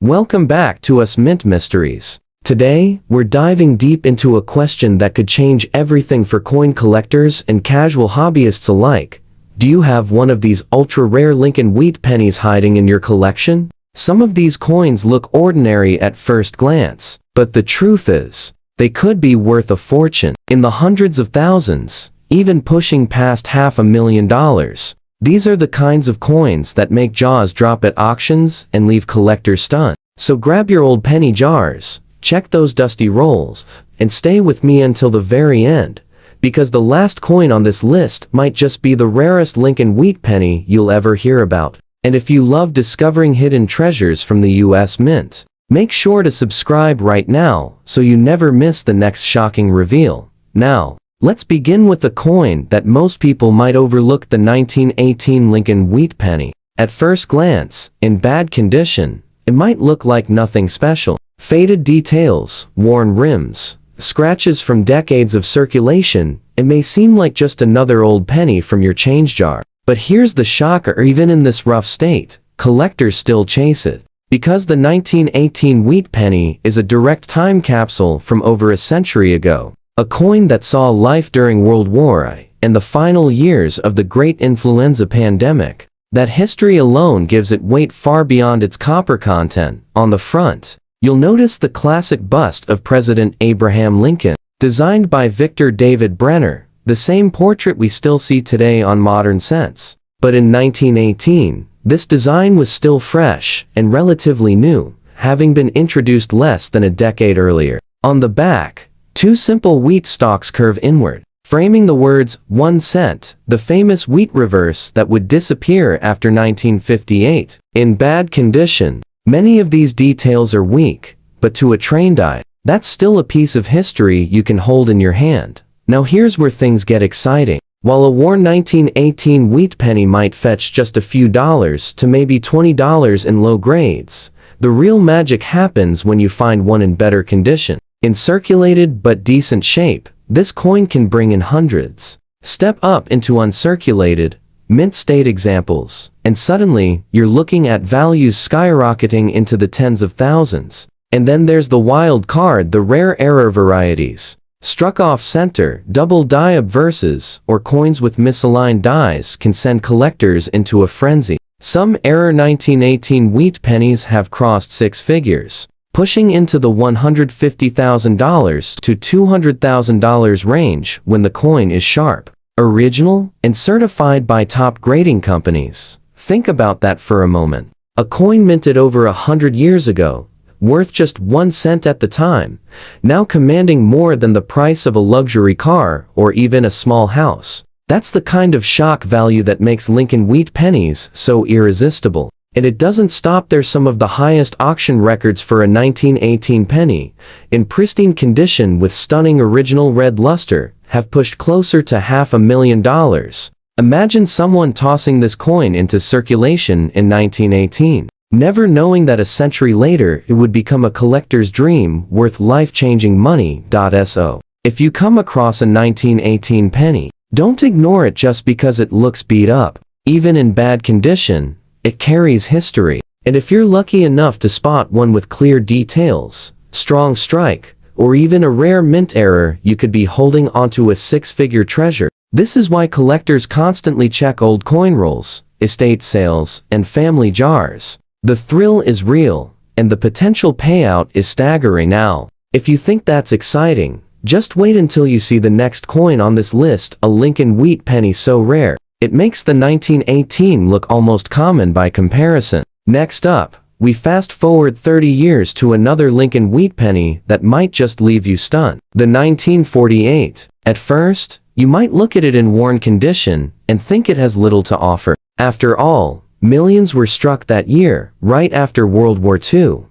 Welcome back to Us Mint Mysteries. Today, we're diving deep into a question that could change everything for coin collectors and casual hobbyists alike. Do you have one of these ultra-rare Lincoln wheat pennies hiding in your collection? Some of these coins look ordinary at first glance, but the truth is, they could be worth a fortune, in the hundreds of thousands, even pushing past $500,000. These are the kinds of coins that make jaws drop at auctions and leave collectors stunned. So grab your old penny jars, check those dusty rolls, and stay with me until the very end, because the last coin on this list might just be the rarest Lincoln wheat penny you'll ever hear about. And if you love discovering hidden treasures from the US Mint, make sure to subscribe right now so you never miss the next shocking reveal. Now, let's begin with a coin that most people might overlook, the 1918 Lincoln wheat penny. At first glance, in bad condition, it might look like nothing special. Faded details, worn rims, scratches from decades of circulation, it may seem like just another old penny from your change jar. But here's the shocker: even in this rough state, collectors still chase it. Because the 1918 wheat penny is a direct time capsule from over a century ago. A coin that saw life during World War I and the final years of the great influenza pandemic. That history alone gives it weight far beyond its copper content. On the front, you'll notice the classic bust of President Abraham Lincoln, designed by Victor David Brenner, the same portrait we still see today on modern cents. But in 1918, this design was still fresh and relatively new, having been introduced less than a decade earlier. On the back, two simple wheat stalks curve inward, framing the words 1 cent, the famous wheat reverse that would disappear after 1958. In bad condition, many of these details are weak, but to a trained eye, that's still a piece of history you can hold in your hand. Now here's where things get exciting. While a worn 1918 wheat penny might fetch just a few dollars to maybe $20 in low grades, the real magic happens when you find one in better condition. In circulated but decent shape, this coin can bring in hundreds. Step up into uncirculated, mint state examples, and suddenly, you're looking at values skyrocketing into the tens of thousands. And then there's the wild card, the rare error varieties. Struck off center, double die obverses, or coins with misaligned dies can send collectors into a frenzy. Some error 1918 wheat pennies have crossed six figures, pushing into the $150,000 to $200,000 range when the coin is sharp, original, and certified by top grading companies. Think about that for a moment. A coin minted over 100 years ago, worth just 1 cent at the time, now commanding more than the price of a luxury car or even a small house. That's the kind of shock value that makes Lincoln wheat pennies so irresistible. And it doesn't stop there. Some of the highest auction records for a 1918 penny, in pristine condition with stunning original red luster, have pushed closer to $500,000. Imagine someone tossing this coin into circulation in 1918. Never knowing that a century later it would become a collector's dream worth life-changing money. So, if you come across a 1918 penny, don't ignore it just because it looks beat up. Even in bad condition, it carries history. And if you're lucky enough to spot one with clear details, strong strike, or even a rare mint error, you could be holding onto a six-figure treasure. This is why collectors constantly check old coin rolls, estate sales, and family jars. The thrill is real, and the potential payout is staggering. Now, if you think that's exciting, just wait until you see the next coin on this list, a Lincoln wheat penny so rare, it makes the 1918 look almost common by comparison. Next up, we fast forward 30 years to another Lincoln wheat penny that might just leave you stunned. The 1948. At first, you might look at it in worn condition and think it has little to offer. After all, millions were struck that year, right after World War II,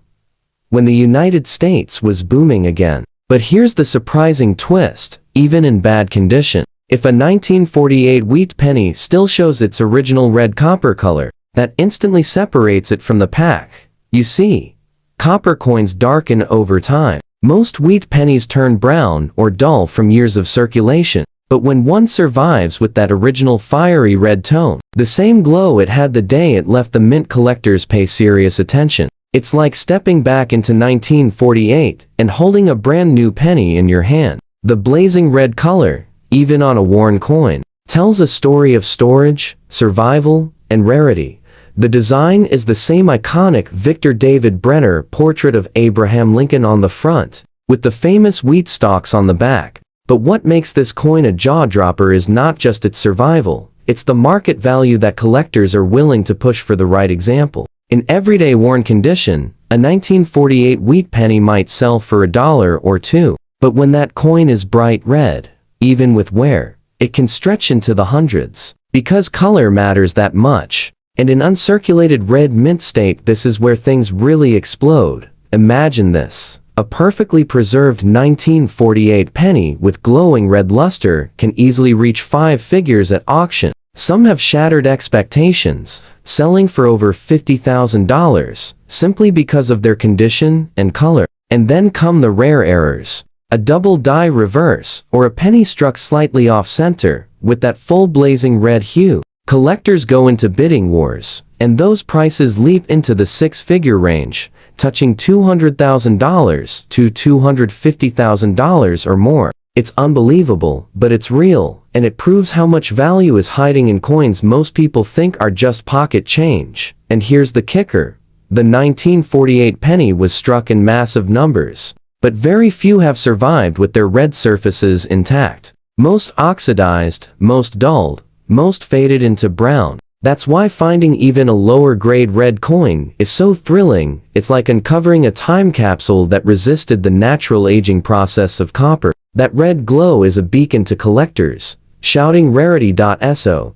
when the United States was booming again. But here's the surprising twist: even in bad condition, if a 1948 wheat penny still shows its original red copper color, that instantly separates it from the pack. You see, copper coins darken over time. Most wheat pennies turn brown or dull from years of circulation. But when one survives with that original fiery red tone, the same glow it had the day it left the mint, collectors pay serious attention. It's like stepping back into 1948 and holding a brand new penny in your hand. The blazing red color, even on a worn coin, tells a story of storage, survival, and rarity. The design is the same iconic Victor David Brenner portrait of Abraham Lincoln on the front, with the famous wheat stalks on the back. But what makes this coin a jaw-dropper is not just its survival, it's the market value that collectors are willing to push for the right example. In everyday worn condition, a 1948 wheat penny might sell for $1 or $2, but when that coin is bright red, even with wear, it can stretch into the hundreds. Because color matters that much, and in uncirculated red mint state, this is where things really explode. Imagine this. A perfectly preserved 1948 penny with glowing red luster can easily reach 5 figures at auction. Some have shattered expectations, selling for over $50,000, simply because of their condition and color. And then come the rare errors. A double die reverse, or a penny struck slightly off-center, with that full blazing red hue. Collectors go into bidding wars, and those prices leap into the 6-figure range, touching $200,000 to $250,000 or more. It's unbelievable, but it's real, and it proves how much value is hiding in coins most people think are just pocket change. And here's the kicker. The 1948 penny was struck in massive numbers, but very few have survived with their red surfaces intact. Most oxidized, most dulled, most faded into brown. That's why finding even a lower grade red coin is so thrilling. It's like uncovering a time capsule that resisted the natural aging process of copper. That red glow is a beacon to collectors, shouting rarity.so.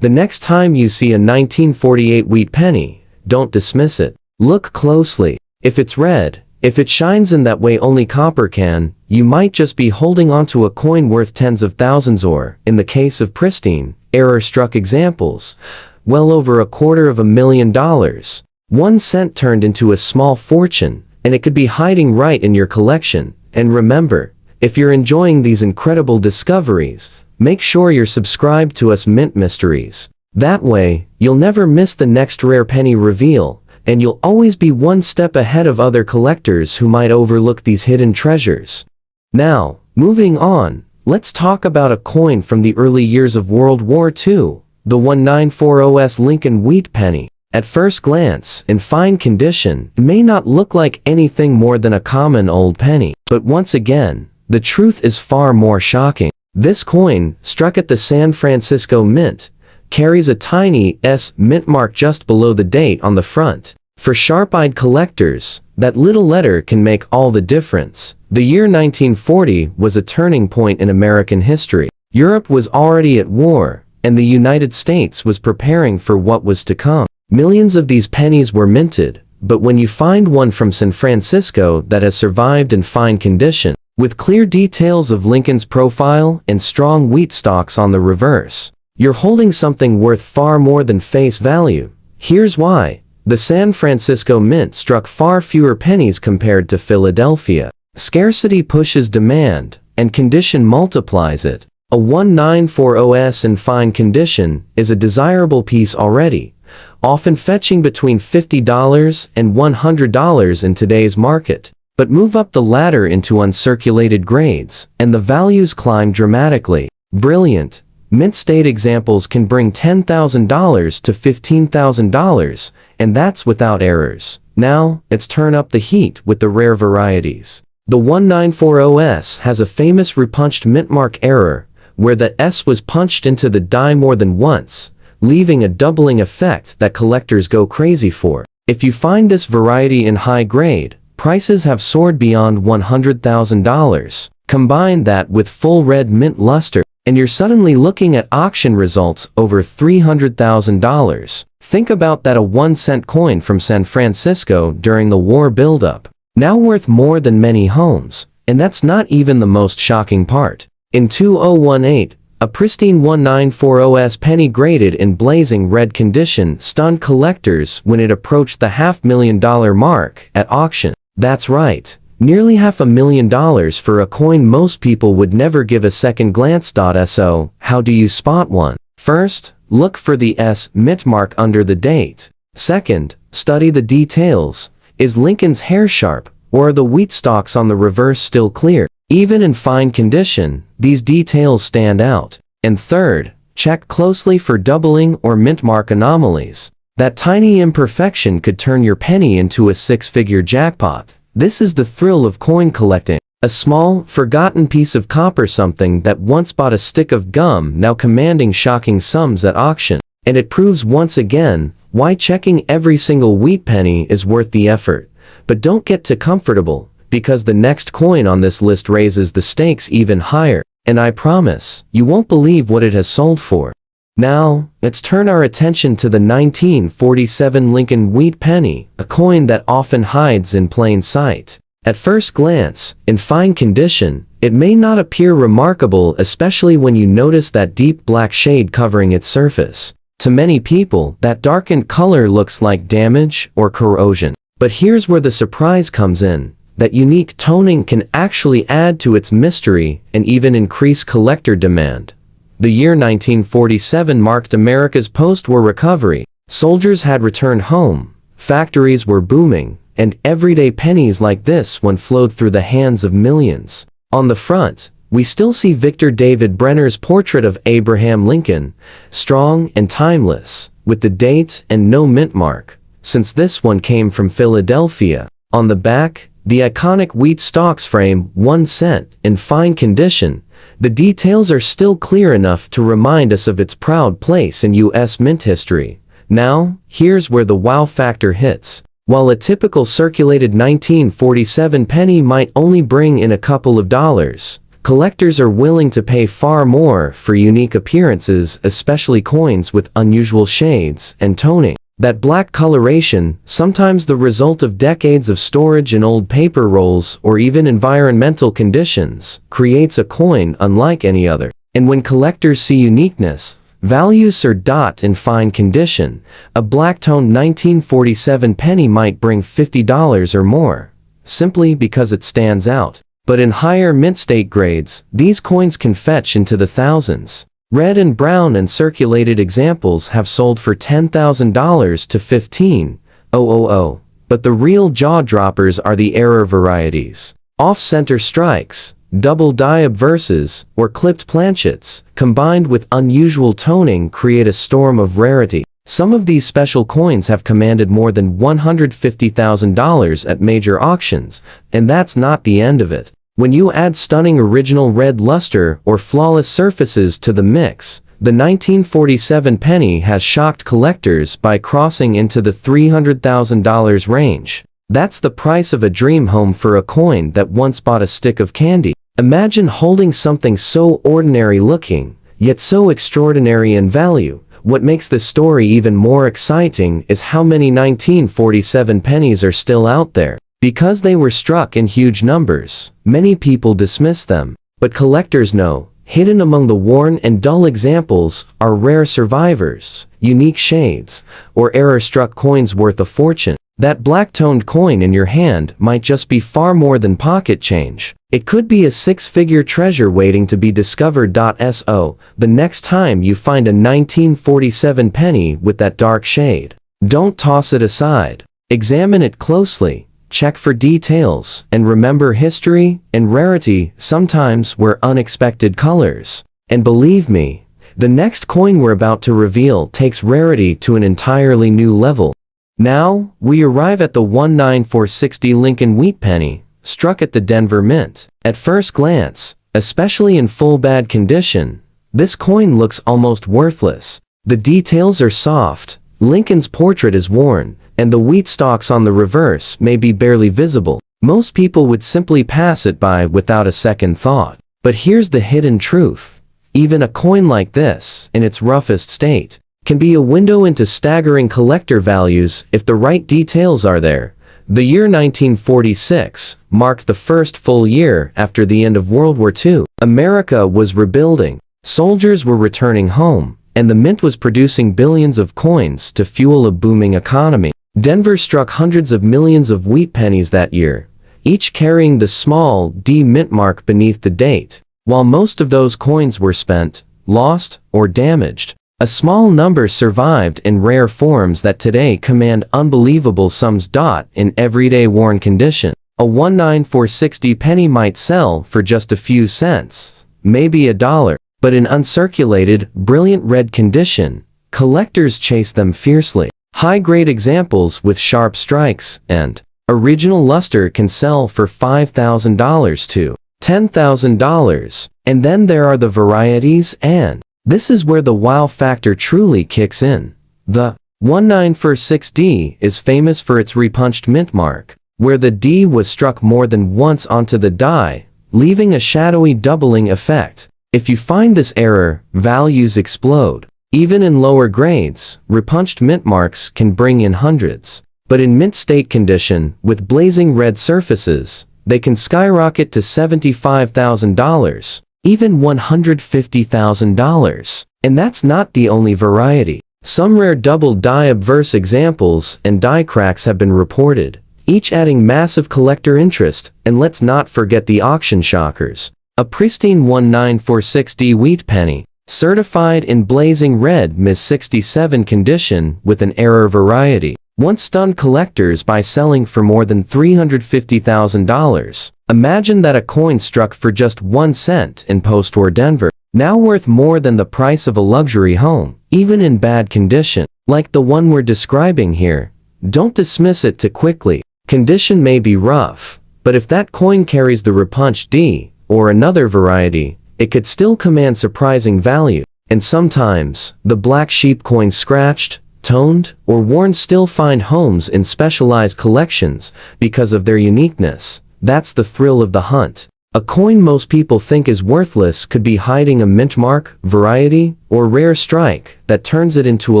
The next time you see a 1948 wheat penny, don't dismiss it. Look closely. If it's red, if it shines in that way only copper can, you might just be holding onto a coin worth tens of thousands, or, in the case of pristine, error-struck examples, well over $250,000. 1 cent turned into a small fortune, and it could be hiding right in your collection. And remember, if you're enjoying these incredible discoveries, make sure you're subscribed to us Mint Mysteries. That way, you'll never miss the next rare penny reveal, and you'll always be one step ahead of other collectors who might overlook these hidden treasures. Now, moving on, let's talk about a coin from the early years of World War II, the 1940s Lincoln wheat penny. At first glance, in fine condition, it may not look like anything more than a common old penny. But once again, the truth is far more shocking. This coin, struck at the San Francisco Mint, carries a tiny S mint mark just below the date on the front. For sharp-eyed collectors, that little letter can make all the difference. The year 1940 was a turning point in American history. Europe was already at war, and the United States was preparing for what was to come. Millions of these pennies were minted, but when you find one from San Francisco that has survived in fine condition, with clear details of Lincoln's profile and strong wheat stalks on the reverse, you're holding something worth far more than face value. Here's why. The San Francisco Mint struck far fewer pennies compared to Philadelphia. Scarcity pushes demand, and condition multiplies it. A 1940s in fine condition is a desirable piece already, often fetching between $50 and $100 in today's market. But move up the ladder into uncirculated grades, and the values climb dramatically. Brilliant, mint state examples can bring $10,000 to $15,000, and that's without errors. Now, let's turn up the heat with the rare varieties. The 1940s has a famous repunched mint mark error, where the S was punched into the die more than once, leaving a doubling effect that collectors go crazy for. If you find this variety in high grade, prices have soared beyond $100,000. Combine that with full red mint luster, and you're suddenly looking at auction results over $300,000. Think about that, a 1-cent coin from San Francisco during the war buildup, now worth more than many homes. And that's not even the most shocking part. In 2018, a pristine 1940s penny graded in blazing red condition stunned collectors when it approached the $500,000 mark at auction. That's right, nearly $500,000 for a coin most people would never give a second glance. So, how do you spot one? First, look for the S mint mark under the date. Second, study the details. Is Lincoln's hair sharp, or are the wheat stalks on the reverse still clear? Even in fine condition, these details stand out. And third, check closely for doubling or mint mark anomalies. That tiny imperfection could turn your penny into a six-figure jackpot. This is the thrill of coin collecting. A small, forgotten piece of copper, something that once bought a stick of gum, now commanding shocking sums at auction. And it proves once again why checking every single wheat penny is worth the effort. But don't get too comfortable, because the next coin on this list raises the stakes even higher. And I promise, you won't believe what it has sold for. Now, let's turn our attention to the 1947 Lincoln wheat penny, a coin that often hides in plain sight. At first glance, in fine condition, it may not appear remarkable, especially when you notice that deep black shade covering its surface. To many people, that darkened color looks like damage or corrosion. But here's where the surprise comes in. That unique toning can actually add to its mystery and even increase collector demand. The year 1947 marked America's post-war recovery. Soldiers had returned home, factories were booming, and everyday pennies like this one flowed through the hands of millions. On the front, we still see Victor David Brenner's portrait of Abraham Lincoln, strong and timeless, with the date and no mint mark, since this one came from Philadelphia. On the back, the iconic wheat stalks frame, 1 cent, in fine condition. The details are still clear enough to remind us of its proud place in U.S. mint history. Now, here's where the wow factor hits. While a typical circulated 1947 penny might only bring in a couple of dollars, collectors are willing to pay far more for unique appearances, especially coins with unusual shades and toning. That black coloration, sometimes the result of decades of storage in old paper rolls or even environmental conditions, creates a coin unlike any other. And when collectors see uniqueness, values are in fine condition, a black-toned 1947 penny might bring $50 or more, simply because it stands out. But in higher mint state grades, these coins can fetch into the thousands. Red and brown and circulated examples have sold for $10,000 to $15,000, but the real jaw-droppers are the error varieties. Off-center strikes, double die obverses, or clipped planchets, combined with unusual toning, create a storm of rarity. Some of these special coins have commanded more than $150,000 at major auctions, and that's not the end of it. When you add stunning original red luster or flawless surfaces to the mix, the 1947 penny has shocked collectors by crossing into the $300,000 range. That's the price of a dream home for a coin that once bought a stick of candy. Imagine holding something so ordinary looking, yet so extraordinary in value. What makes this story even more exciting is how many 1947 pennies are still out there. Because they were struck in huge numbers, many people dismiss them. But collectors know, hidden among the worn and dull examples are rare survivors, unique shades, or error-struck coins worth a fortune. That black-toned coin in your hand might just be far more than pocket change. It could be a six-figure treasure waiting to be discovered. So, the next time you find a 1947 penny with that dark shade, don't toss it aside. Examine it closely. Check for details, and remember, history and rarity sometimes wear unexpected colors. And believe me, the next coin we're about to reveal takes rarity to an entirely new level. Now, we arrive at the 19460 Lincoln wheat penny, struck at the Denver Mint. At first glance, especially in full bad condition, this coin looks almost worthless. The details are soft, Lincoln's portrait is worn, and the wheat stalks on the reverse may be barely visible. Most people would simply pass it by without a second thought. But here's the hidden truth. Even a coin like this, in its roughest state, can be a window into staggering collector values if the right details are there. The year 1946 marked the first full year after the end of World War II. America was rebuilding, soldiers were returning home, and the mint was producing billions of coins to fuel a booming economy. Denver struck hundreds of millions of wheat pennies that year, each carrying the small D mint mark beneath the date. While most of those coins were spent, lost, or damaged, A small number survived in rare forms that today command unbelievable sums. In everyday worn condition, a 19460 penny might sell for just a few cents, maybe $1, but in uncirculated, brilliant red condition, collectors chase them fiercely. High-grade examples with sharp strikes and original luster can sell for $5,000 to $10,000. And then there are the varieties, and this is where the wow factor truly kicks in. The 19460D is famous for its repunched mint mark, where the D was struck more than once onto the die, leaving a shadowy doubling effect. If you find this error, values explode. Even in lower grades, repunched mint marks can bring in hundreds. But in mint state condition, with blazing red surfaces, they can skyrocket to $75,000, even $150,000. And that's not the only variety. Some rare double die obverse examples and die cracks have been reported, each adding massive collector interest. And let's not forget the auction shockers. A pristine 19460D wheat penny, certified in blazing red Ms. 67 condition with an error variety, once stunned collectors by selling for more than $350,000. Imagine that a coin struck for just 1 cent in post-war Denver, now worth more than the price of a luxury home, even in bad condition, like the one we're describing here. Don't dismiss it too quickly. Condition may be rough, but if that coin carries the repunched D, or another variety, it could still command surprising value. And sometimes, the black sheep coins scratched, toned, or worn still find homes in specialized collections because of their uniqueness. That's the thrill of the hunt. A coin most people think is worthless could be hiding a mint mark, variety, or rare strike that turns it into a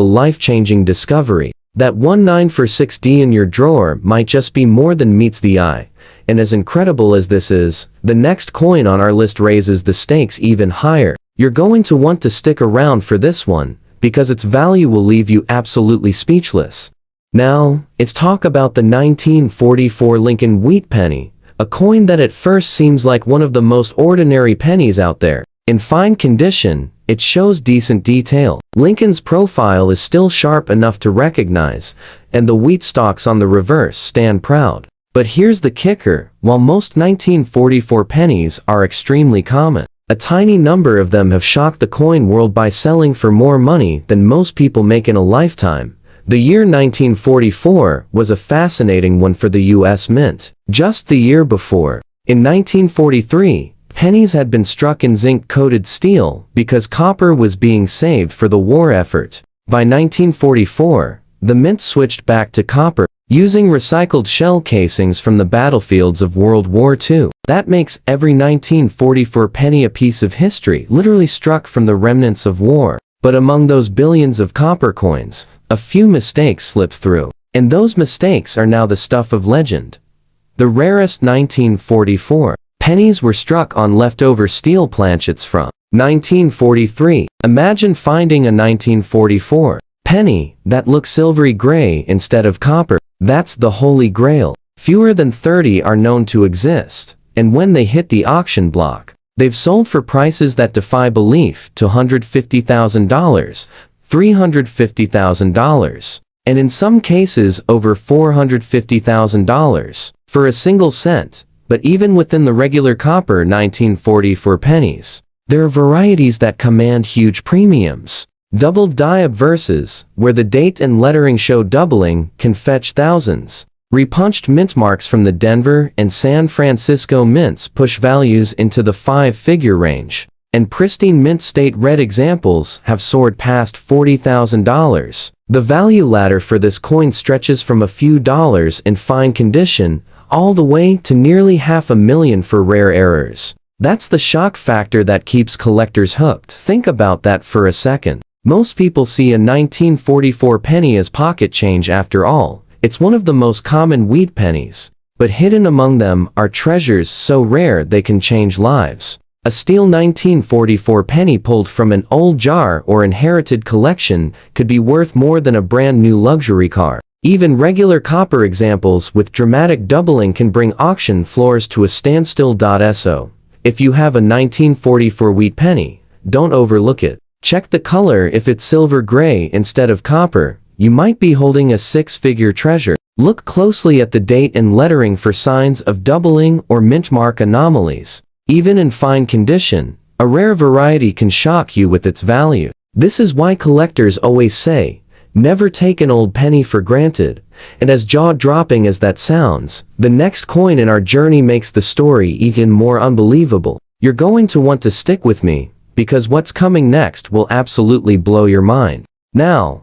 life-changing discovery. That 19460D in your drawer might just be more than meets the eye. And as incredible as this is, the next coin on our list raises the stakes even higher. You're going to want to stick around for this one, because its value will leave you absolutely speechless. Now, let's talk about the 1944 Lincoln Wheat Penny, a coin that at first seems like one of the most ordinary pennies out there. In fine condition, it shows decent detail. Lincoln's profile is still sharp enough to recognize, and the wheat stalks on the reverse stand proud. But here's the kicker: while most 1944 pennies are extremely common, a tiny number of them have shocked the coin world by selling for more money than most people make in a lifetime. The year 1944 was a fascinating one for the US Mint. Just the year before, in 1943, pennies had been struck in zinc-coated steel because copper was being saved for the war effort. By 1944, the mint switched back to copper, using recycled shell casings from the battlefields of World War II. That makes every 1944 penny a piece of history, literally struck from the remnants of war. But among those billions of copper coins, a few mistakes slipped through. And those mistakes are now the stuff of legend. The rarest 1944 pennies were struck on leftover steel planchets from 1943. Imagine finding a 1944 penny that looks silvery gray instead of copper. That's the holy grail. Fewer than 30 are known to exist, and when they hit the auction block, they've sold for prices that defy belief to $150,000, $350,000, and in some cases over $450,000 for a single cent. But even within the regular copper 1944 pennies, there are varieties that command huge premiums. Double die obverses, where the date and lettering show doubling, can fetch thousands. Repunched mint marks from the Denver and San Francisco mints push values into the 5-figure range. And pristine mint state red examples have soared past $40,000. The value ladder for this coin stretches from a few dollars in fine condition all the way to nearly $500,000 for rare errors. That's the shock factor that keeps collectors hooked. Think about that for a second. Most people see a 1944 penny as pocket change after all. It's one of the most common wheat pennies. But hidden among them are treasures so rare they can change lives. A steel 1944 penny pulled from an old jar or inherited collection could be worth more than a brand new luxury car. Even regular copper examples with dramatic doubling can bring auction floors to a standstill. So, if you have a 1944 wheat penny, don't overlook it. Check the color. If it's silver gray instead of copper, you might be holding a six-figure treasure. Look closely at the date and lettering for signs of doubling or mint mark anomalies. Even in fine condition, a rare variety can shock you with its value. This is why collectors always say, never take an old penny for granted. And as jaw-dropping as that sounds, the next coin in our journey makes the story even more unbelievable. You're going to want to stick with me, because what's coming next will absolutely blow your mind. Now,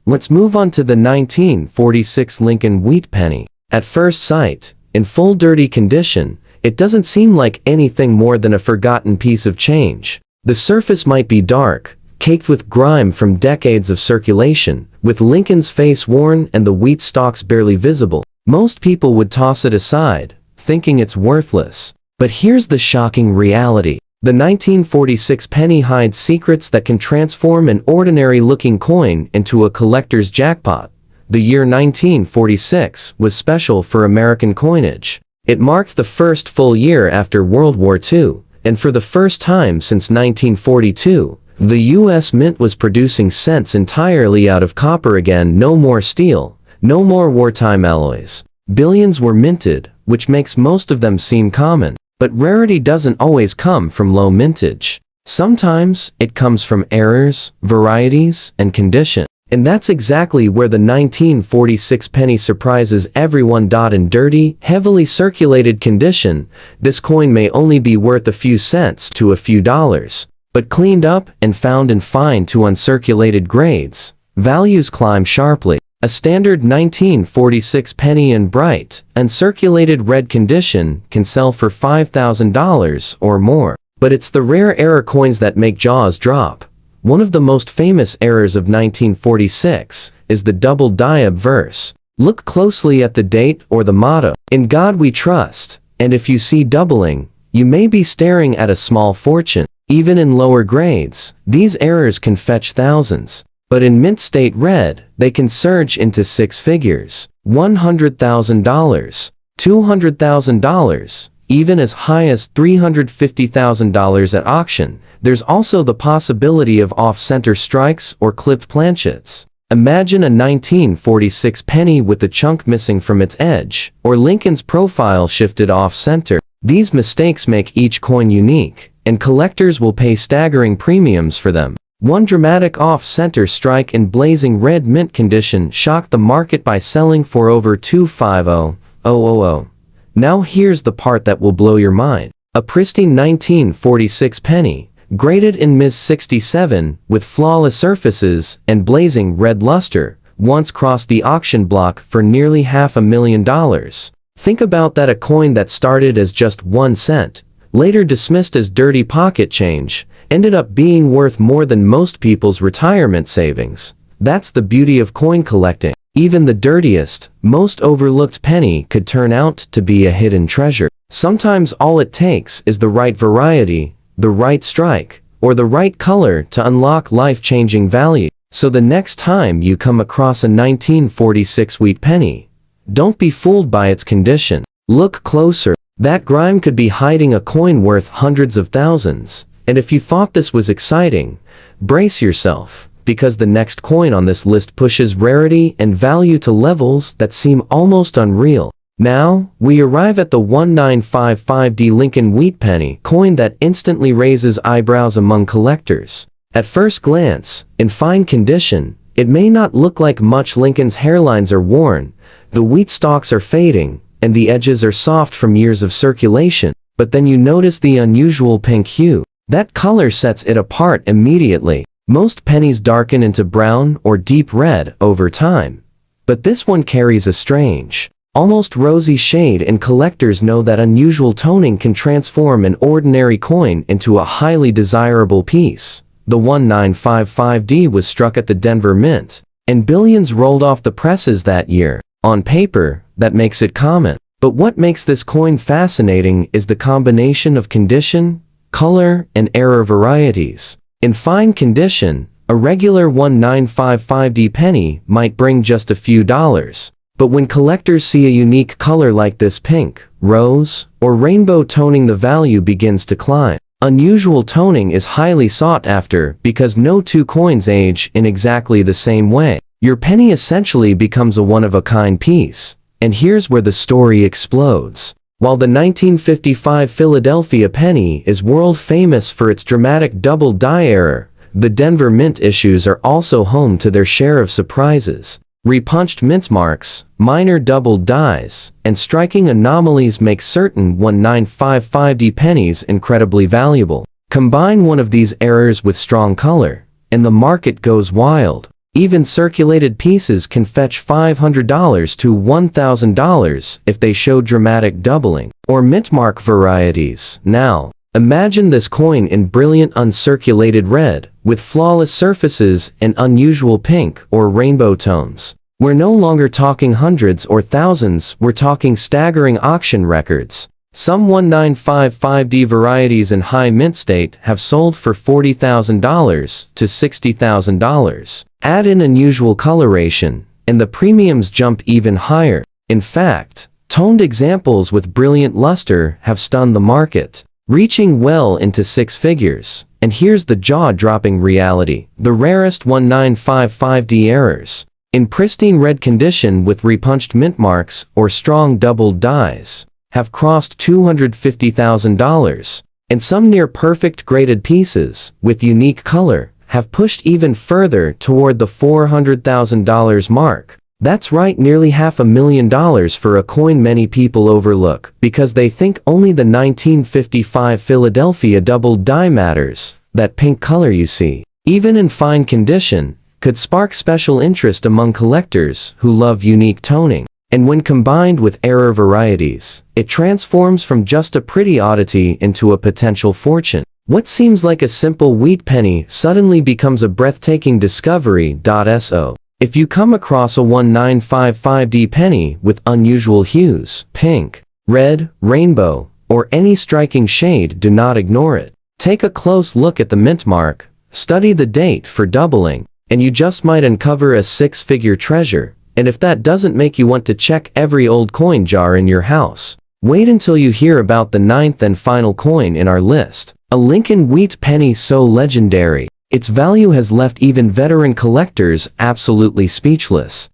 let's move on to the 1946 Lincoln wheat penny. At first sight, in full dirty condition, it doesn't seem like anything more than a forgotten piece of change. The surface might be dark, caked with grime from decades of circulation, with Lincoln's face worn and the wheat stalks barely visible. Most people would toss it aside, thinking it's worthless. But here's the shocking reality. The 1946 penny hides secrets that can transform an ordinary-looking coin into a collector's jackpot. The year 1946 was special for American coinage. It marked the first full year after World War II, and for the first time since 1942, the U.S. Mint was producing cents entirely out of copper again. No more steel, no more wartime alloys. Billions were minted, which makes most of them seem common. But rarity doesn't always come from low mintage. Sometimes, it comes from errors, varieties, and condition. And that's exactly where the 1946 penny surprises everyone. In dirty, heavily circulated condition, this coin may only be worth a few cents to a few dollars. But cleaned up and found in fine to uncirculated grades, values climb sharply. A standard 1946 penny in bright, uncirculated red condition can sell for $5,000 or more. But it's the rare error coins that make jaws drop. One of the most famous errors of 1946 is the double diab verse. Look closely at the date or the motto. In God we trust, and if you see doubling, you may be staring at a small fortune. Even in lower grades, these errors can fetch thousands. But in mint state red, they can surge into six figures. $100,000, $200,000, even as high as $350,000 at auction. There's also the possibility of off-center strikes or clipped planchets. Imagine a 1946 penny with a chunk missing from its edge, or Lincoln's profile shifted off-center. These mistakes make each coin unique, and collectors will pay staggering premiums for them. One dramatic off-center strike in blazing red mint condition shocked the market by selling for over $250,000. Now here's the part that will blow your mind. A pristine 1946 penny, graded in Ms. 67, with flawless surfaces and blazing red luster, once crossed the auction block for nearly $500,000. Think about that, a coin that started as just 1 cent, later dismissed as dirty pocket change, ended up being worth more than most people's retirement savings. That's the beauty of coin collecting. Even the dirtiest, most overlooked penny could turn out to be a hidden treasure. Sometimes all it takes is the right variety, the right strike, or the right color to unlock life-changing value. So the next time you come across a 1946 wheat penny, don't be fooled by its condition. Look closer. That grime could be hiding a coin worth hundreds of thousands. And if you thought this was exciting, brace yourself, because the next coin on this list pushes rarity and value to levels that seem almost unreal. Now, we arrive at the 1955D Lincoln wheat penny, coin that instantly raises eyebrows among collectors. At first glance, in fine condition, it may not look like much. Lincoln's hairlines are worn, the wheat stalks are fading, and the edges are soft from years of circulation. But then you notice the unusual pink hue. That color sets it apart immediately. Most pennies darken into brown or deep red over time. But this one carries a strange, almost rosy shade, and collectors know that unusual toning can transform an ordinary coin into a highly desirable piece. The 1955D was struck at the Denver Mint, and billions rolled off the presses that year. On paper, that makes it common. But what makes this coin fascinating is the combination of condition, color, and error varieties. In fine condition, a regular 1955D penny might bring just a few dollars. But when collectors see a unique color like this pink, rose, or rainbow toning, the value begins to climb. Unusual toning is highly sought after because no two coins age in exactly the same way. Your penny essentially becomes a one-of-a-kind piece. And here's where the story explodes. While the 1955 Philadelphia penny is world famous for its dramatic double die error, the Denver Mint issues are also home to their share of surprises. Repunched mint marks, minor doubled dies, and striking anomalies make certain 1955D pennies incredibly valuable. Combine one of these errors with strong color, and the market goes wild. Even circulated pieces can fetch $500 to $1,000 if they show dramatic doubling, or mint mark varieties. Now, imagine this coin in brilliant uncirculated red, with flawless surfaces and unusual pink or rainbow tones. We're no longer talking hundreds or thousands, we're talking staggering auction records. Some 1955D varieties in high mint state have sold for $40,000 to $60,000. Add in unusual coloration, and the premiums jump even higher. In fact, toned examples with brilliant luster have stunned the market, reaching well into six figures. And here's the jaw-dropping reality. The rarest 1955D errors, in pristine red condition with repunched mint marks or strong doubled dies, have crossed $250,000. And some near-perfect graded pieces, with unique color, have pushed even further toward the $400,000 mark. That's right, nearly $500,000 for a coin many people overlook because they think only the 1955 Philadelphia doubled die matters. That pink color you see, even in fine condition, could spark special interest among collectors who love unique toning. And when combined with error varieties, it transforms from just a pretty oddity into a potential fortune. What seems like a simple wheat penny suddenly becomes a breathtaking discovery. So, if you come across a 1955D penny with unusual hues, pink, red, rainbow, or any striking shade, do not ignore it. Take a close look at the mint mark, study the date for doubling, and you just might uncover a six-figure treasure. And if that doesn't make you want to check every old coin jar in your house, wait until you hear about the ninth and final coin in our list. A Lincoln wheat penny so legendary, its value has left even veteran collectors absolutely speechless.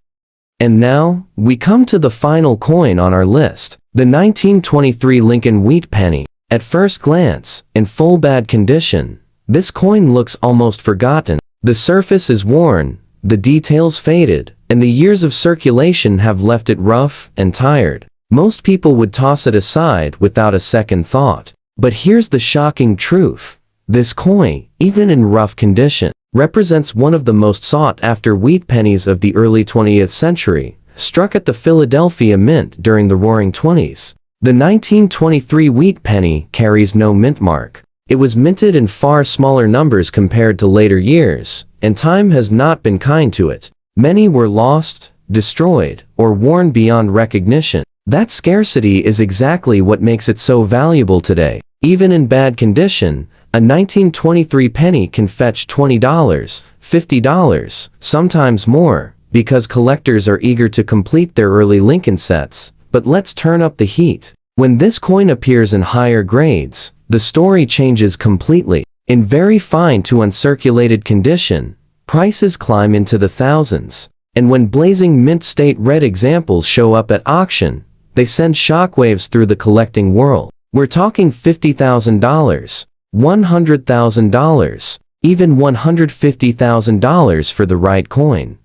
And now, we come to the final coin on our list, the 1923 Lincoln wheat penny. At first glance, in full bad condition, this coin looks almost forgotten. The surface is worn, the details faded, and the years of circulation have left it rough and tired. Most people would toss it aside without a second thought. But here's the shocking truth. This coin, even in rough condition, represents one of the most sought-after wheat pennies of the early 20th century, struck at the Philadelphia Mint during the Roaring '20s. The 1923 wheat penny carries no mint mark. It was minted in far smaller numbers compared to later years, and time has not been kind to it. Many were lost, destroyed, or worn beyond recognition. That scarcity is exactly what makes it so valuable today. Even in bad condition, a 1923 penny can fetch $20, $50, sometimes more, because collectors are eager to complete their early Lincoln sets. But let's turn up the heat. When this coin appears in higher grades, the story changes completely. In very fine to uncirculated condition, prices climb into the thousands. And when blazing mint state red examples show up at auction, they send shockwaves through the collecting world. We're talking $50,000, $100,000, even $150,000 for the right coin.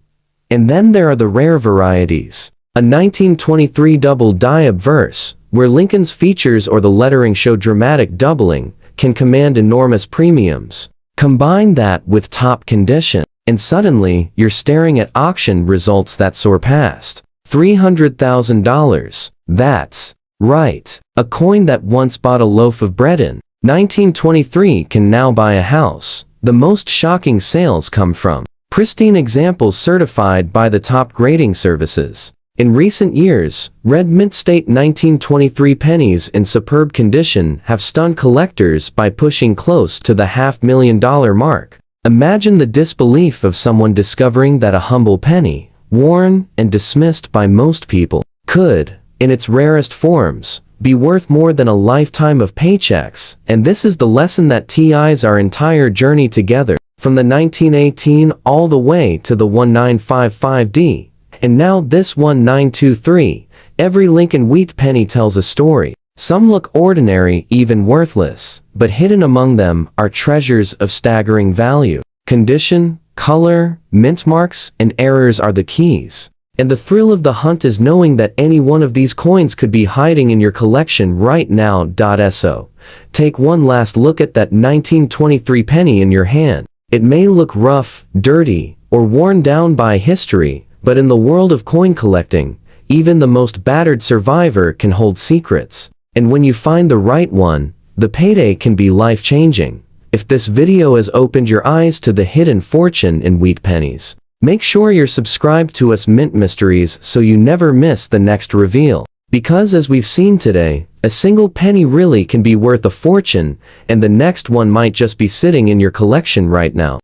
And then there are the rare varieties. A 1923 double die obverse, where Lincoln's features or the lettering show dramatic doubling, can command enormous premiums. Combine that with top condition, and suddenly you're staring at auction results that soar past $300,000. That's right. A coin that once bought a loaf of bread in 1923 can now buy a house. The most shocking sales come from pristine examples certified by the top grading services. In recent years, red mint state 1923 pennies in superb condition have stunned collectors by pushing close to the $500,000 mark. Imagine the disbelief of someone discovering that a humble penny, worn and dismissed by most people, could, in its rarest forms, be worth more than a lifetime of paychecks, and this is the lesson that ties our entire journey together, from the 1918 all the way to the 1955D, and now this 1923. Every Lincoln wheat penny tells a story. Some look ordinary, even worthless, but hidden among them are treasures of staggering value. Condition, color, mint marks, and errors are the keys. And the thrill of the hunt is knowing that any one of these coins could be hiding in your collection right now. So, take one last look at that 1923 penny in your hand. It may look rough, dirty, or worn down by history, but in the world of coin collecting, even the most battered survivor can hold secrets. And when you find the right one, the payday can be life-changing. If this video has opened your eyes to the hidden fortune in wheat pennies, make sure you're subscribed to us Mint Mysteries so you never miss the next reveal. Because as we've seen today, a single penny really can be worth a fortune, and the next one might just be sitting in your collection right now.